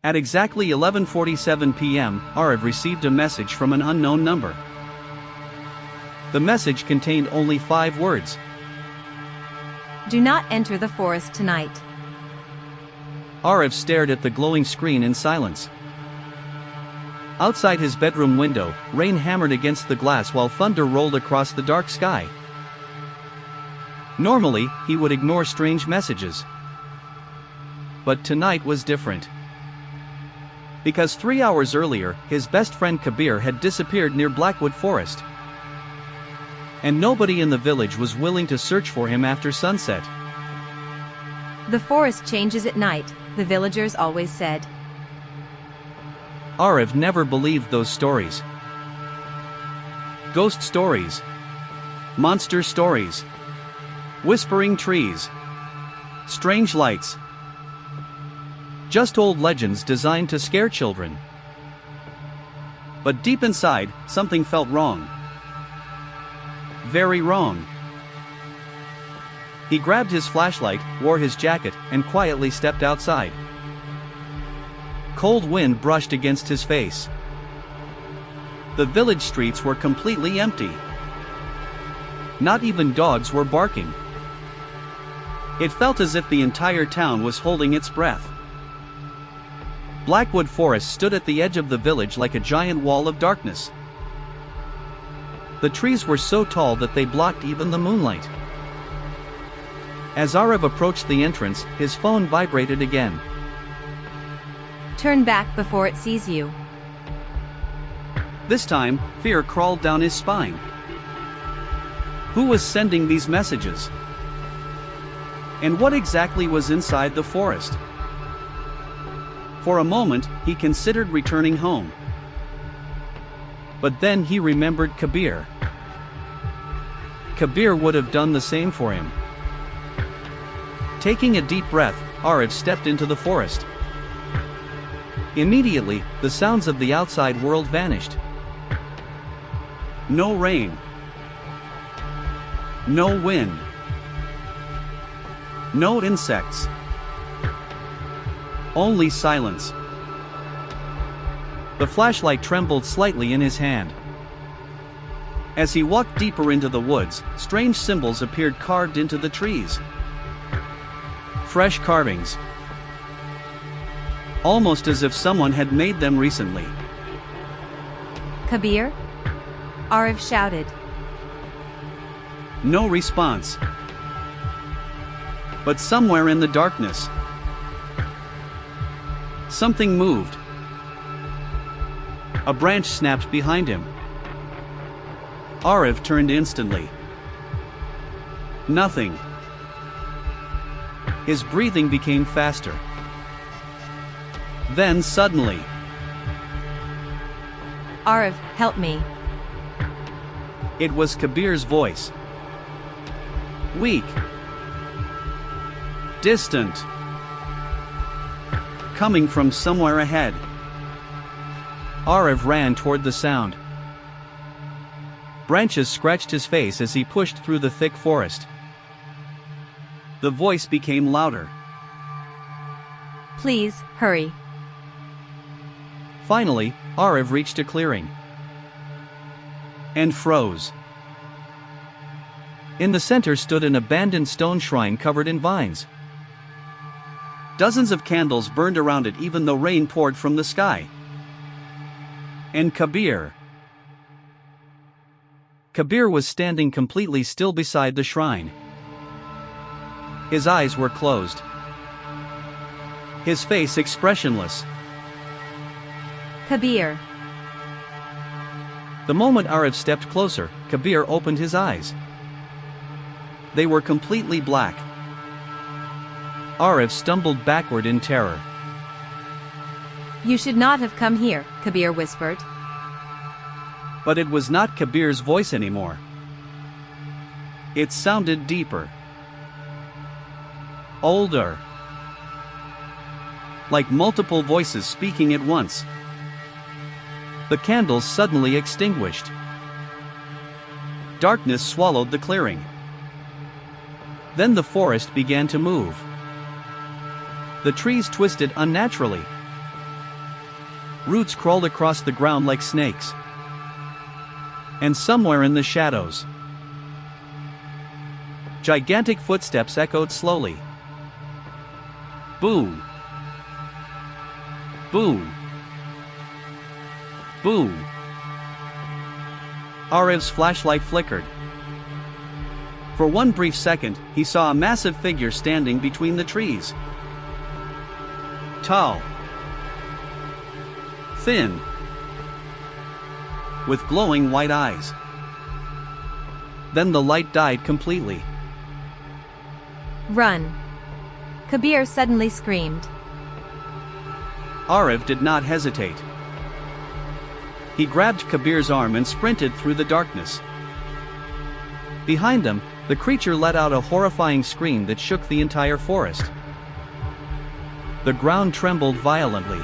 At exactly 11:47 p.m., Aarav received a message from an unknown number. The message contained only 5 words. Do not enter the forest tonight. Aarav stared at the glowing screen in silence. Outside his bedroom window, rain hammered against the glass while thunder rolled across the dark sky. Normally, he would ignore strange messages. But tonight was different. Because 3 hours earlier, his best friend Kabir had disappeared near Blackwood Forest. And nobody in the village was willing to search for him after sunset. The forest changes at night, the villagers always said. Aarav never believed those stories. Ghost stories. Monster stories. Whispering trees. Strange lights. Just old legends designed to scare children. But deep inside, something felt wrong. Very wrong. He grabbed his flashlight, wore his jacket, and quietly stepped outside. Cold wind brushed against his face. The village streets were completely empty. Not even dogs were barking. It felt as if the entire town was holding its breath. Blackwood Forest stood at the edge of the village like a giant wall of darkness. The trees were so tall that they blocked even the moonlight. As Aarav approached the entrance, his phone vibrated again. Turn back before it sees you. This time, fear crawled down his spine. Who was sending these messages? And what exactly was inside the forest? For a moment, he considered returning home. But then he remembered Kabir. Kabir would have done the same for him. Taking a deep breath, Aarav stepped into the forest. Immediately, the sounds of the outside world vanished. No rain. No wind. No insects. Only silence. The flashlight trembled slightly in his hand. As he walked deeper into the woods, strange symbols appeared carved into the trees. Fresh carvings. Almost as if someone had made them recently. Kabir? Aarav shouted. No response. But somewhere in the darkness, something moved. A branch snapped behind him. Aarav turned instantly. Nothing. His breathing became faster. Then suddenly, Aarav, help me. It was Kabir's voice. Weak. Distant. Coming from somewhere ahead. Aarav ran toward the sound. Branches scratched his face as he pushed through the thick forest. The voice became louder. Please, hurry. Finally, Aarav reached a clearing. And froze. In the center stood an abandoned stone shrine covered in vines. Dozens of candles burned around it even though rain poured from the sky. And Kabir. Kabir was standing completely still beside the shrine. His eyes were closed. His face expressionless. Kabir. The moment Aarav stepped closer, Kabir opened his eyes. They were completely black. Aarav stumbled backward in terror. You should not have come here, Kabir whispered. But it was not Kabir's voice anymore. It sounded deeper. Older. Like multiple voices speaking at once. The candles suddenly extinguished. Darkness swallowed the clearing. Then the forest began to move. The trees twisted unnaturally. Roots crawled across the ground like snakes. And somewhere in the shadows, gigantic footsteps echoed slowly. Boo! Boo! Boo! Aarav's flashlight flickered. For one brief second, he saw a massive figure standing between the trees. Tall. Thin. With glowing white eyes. Then the light died completely. Run! Kabir suddenly screamed. Aarav did not hesitate. He grabbed Kabir's arm and sprinted through the darkness. Behind them, the creature let out a horrifying scream that shook the entire forest. The ground trembled violently.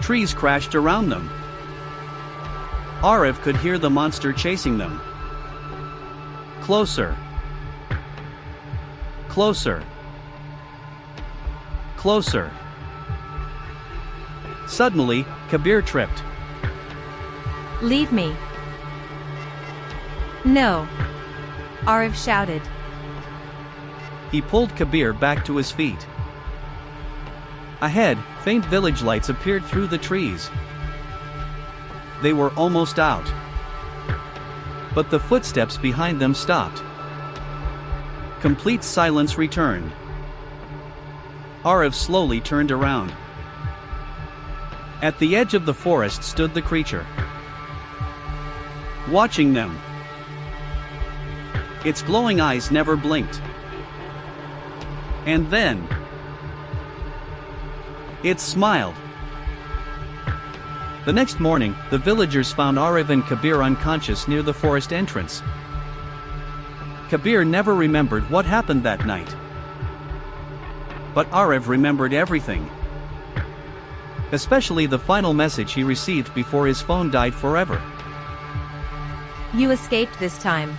Trees crashed around them. Aarav could hear the monster chasing them. Closer. Closer. Closer. Suddenly, Kabir tripped. Leave me. No! Aarav shouted. He pulled Kabir back to his feet. Ahead, faint village lights appeared through the trees. They were almost out. But the footsteps behind them stopped. Complete silence returned. Aarav slowly turned around. At the edge of the forest stood the creature, watching them. Its glowing eyes never blinked. And then, it smiled. The next morning, the villagers found Aarav and Kabir unconscious near the forest entrance. Kabir never remembered what happened that night. But Aarav remembered everything. Especially the final message he received before his phone died forever. You escaped this time.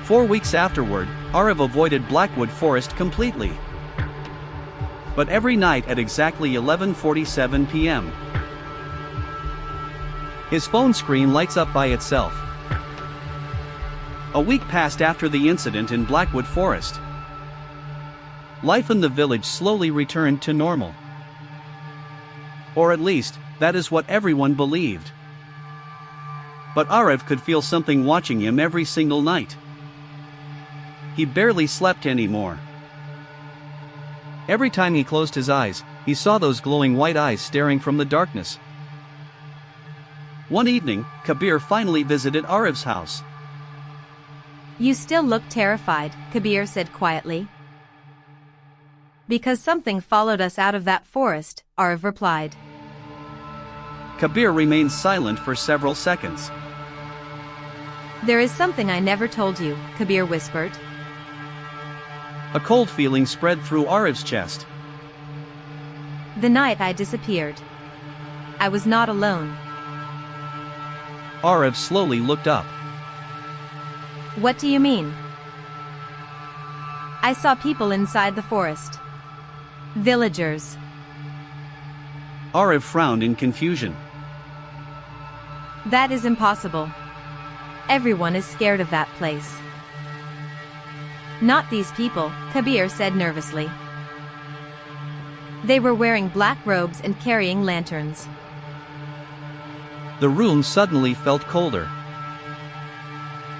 4 weeks afterward, Aarav avoided Blackwood Forest completely. But every night at exactly 11:47 p.m., his phone screen lights up by itself. A week passed after the incident in Blackwood Forest. Life in the village slowly returned to normal. Or at least, that is what everyone believed. But Aarav could feel something watching him every single night. He barely slept anymore. Every time he closed his eyes, he saw those glowing white eyes staring from the darkness. One evening, Kabir finally visited Aarav's house. You still look terrified, Kabir said quietly. Because something followed us out of that forest, Aarav replied. Kabir remained silent for several seconds. There is something I never told you, Kabir whispered. A cold feeling spread through Aarav's chest. The night I disappeared, I was not alone. Aarav slowly looked up. What do you mean? I saw people inside the forest. Villagers. Aarav frowned in confusion. That is impossible. Everyone is scared of that place. Not these people, Kabir said nervously. They were wearing black robes and carrying lanterns. The room suddenly felt colder.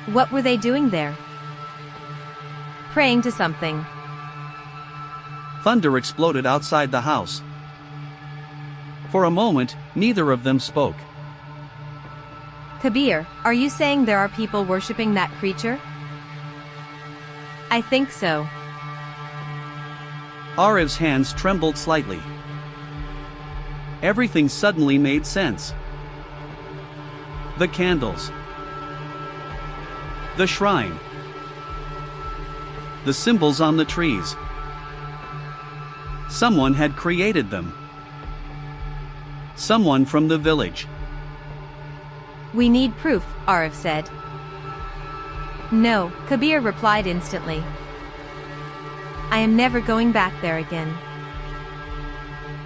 What were they doing there? Praying to something. Thunder exploded outside the house. For a moment, neither of them spoke. Kabir, are you saying there are people worshipping that creature? I think so. Aarav's hands trembled slightly. Everything suddenly made sense. The candles. The shrine. The symbols on the trees. Someone had created them. Someone from the village. We need proof, Aarav said. No, Kabir replied instantly. I am never going back there again.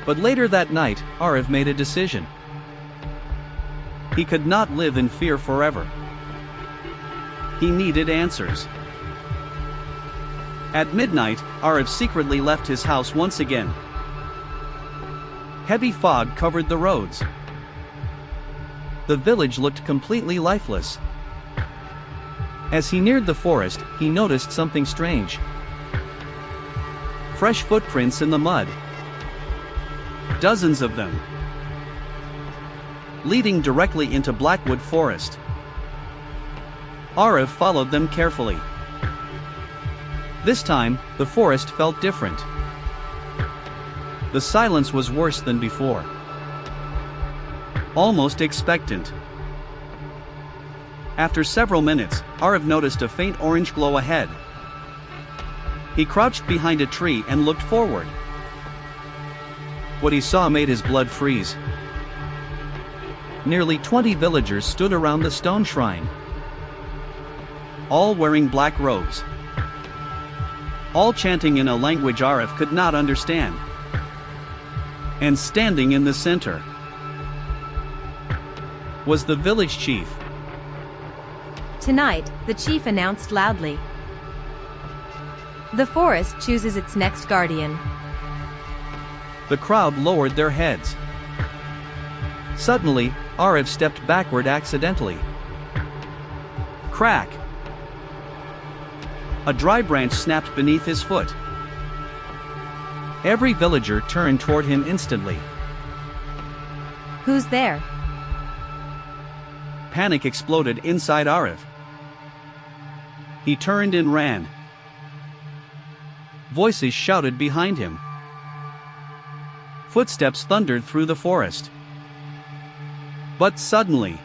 But later that night, Aarav made a decision. He could not live in fear forever. He needed answers. At midnight, Aarav secretly left his house once again. Heavy fog covered the roads. The village looked completely lifeless. As he neared the forest, he noticed something strange. Fresh footprints in the mud. Dozens of them. Leading directly into Blackwood Forest. Aarav followed them carefully. This time, the forest felt different. The silence was worse than before. Almost expectant. After several minutes, Aarav noticed a faint orange glow ahead. He crouched behind a tree and looked forward. What he saw made his blood freeze. Nearly 20 villagers stood around the stone shrine. All wearing black robes. All chanting in a language Aarav could not understand. And standing in the center was the village chief. Tonight, the chief announced loudly. The forest chooses its next guardian. The crowd lowered their heads. Suddenly, Aarav stepped backward accidentally. Crack! A dry branch snapped beneath his foot. Every villager turned toward him instantly. Who's there? Panic exploded inside Aarav. He turned and ran. Voices shouted behind him. Footsteps thundered through the forest. But suddenly,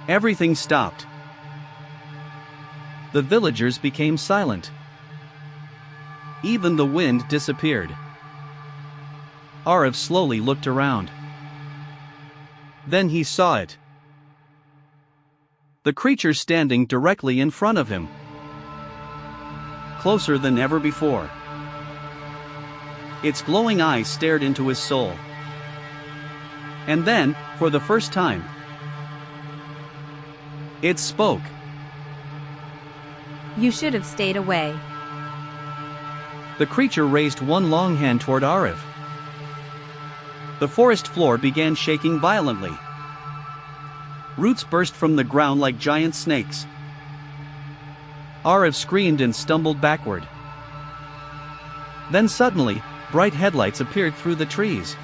everything stopped. The villagers became silent. Even the wind disappeared. Aarav slowly looked around. Then he saw it. The creature standing directly in front of him. Closer than ever before. Its glowing eyes stared into his soul. And then, for the first time, it spoke. You should have stayed away. The creature raised one long hand toward Aarav. The forest floor began shaking violently. Roots burst from the ground like giant snakes. Aarav screamed and stumbled backward. Then suddenly, bright headlights appeared through the trees.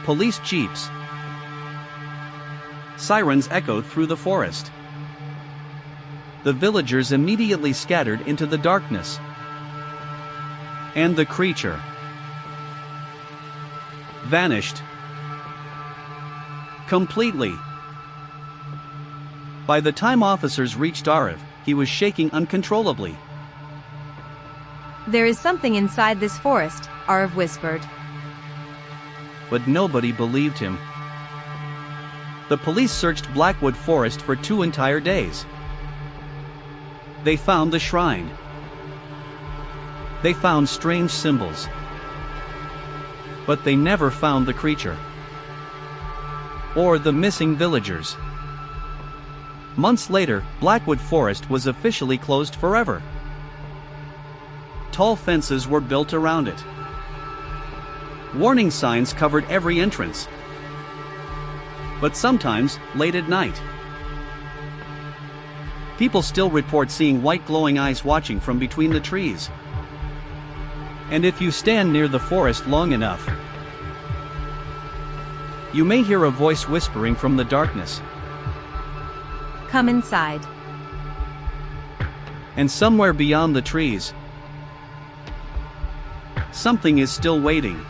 Police jeeps. Sirens echoed through the forest. The villagers immediately scattered into the darkness. And the creature vanished. Completely. By the time officers reached Aarav, he was shaking uncontrollably. There is something inside this forest, Aarav whispered. But nobody believed him. The police searched Blackwood Forest for 2 entire days. They found the shrine. They found strange symbols. But they never found the creature. Or the missing villagers. Months later, Blackwood Forest was officially closed forever. Tall fences were built around it. Warning signs covered every entrance. But sometimes, late at night, people still report seeing white glowing eyes watching from between the trees. And if you stand near the forest long enough, you may hear a voice whispering from the darkness. Come inside. And somewhere beyond the trees, something is still waiting.